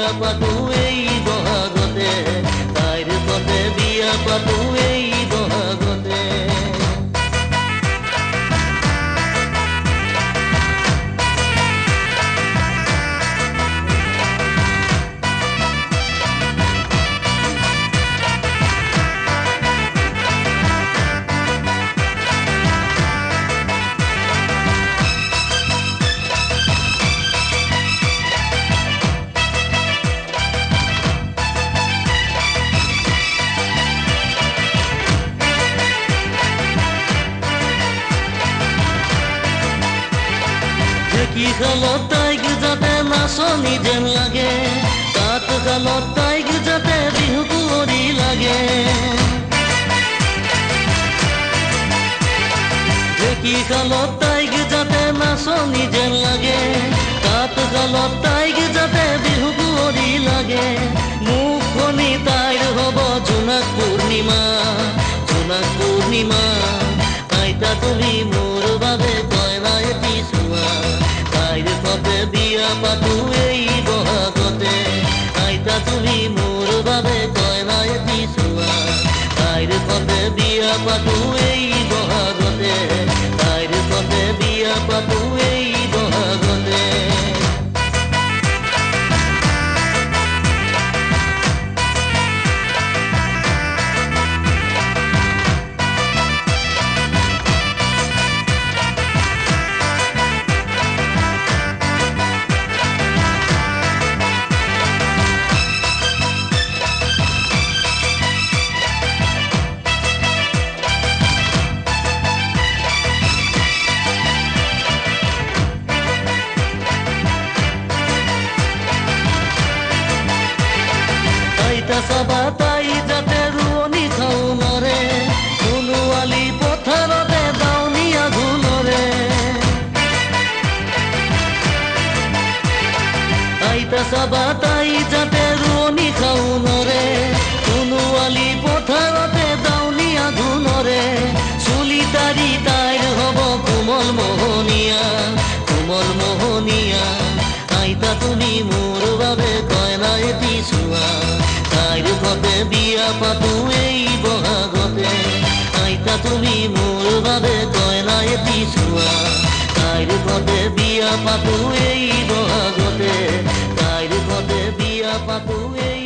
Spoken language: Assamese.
বিয়া পাতো এই বহাগতে তাইৰ পথে বিয়া পাতো এই বহাগতে কি খালত তাইক যাতে নাচনি যেন লাগে তাত খালত তাইক যাতে বিহু কুঁৱৰী লাগে কি খালত তাইক যাতে নাচনি যেন লাগে তাত খালত তাইক যাতে বিহু কুঁৱৰী লাগে মুখনি তাইৰ হ'ব জোনাক পূৰ্ণিমা আইতা তুমি মোৰ বাবে কইনা এটি চোৱা তাইৰ পথে বিয়া পাতো এই বহাগতে আইতা তুমি মোৰ বাবে কইনা এটি চোৱা তাইৰ পথে বিয়া পাতো এই বহাগতে তাইৰ পথে বিয়া পাতো এই বহাগতে চাবা তাই যাতে ৰোৱনী খাও নৰে সোণোৱালী পথাৰতে দাউনীয়া ঘোলৰে আইতা চাবা তাই যাতে ৰোৱনী খাও নৰে সোণোৱালী পথাৰতে দাউনীয়া ঘোলৰে চুলি তাৰি তাইৰ হ'ব কোমল মোহনীয়া আইতা তুমি মোৰ বাবে কইনা এটি চোৱা তাইৰ পথে বিয়া পাতো এই বহাগতে আইতা তুমি মোৰ বাবে কইনা এটি চোৱা তাইৰ পথে বিয়া পাতো এই বহাগতে তাইৰ পথে বিয়া পাতো এই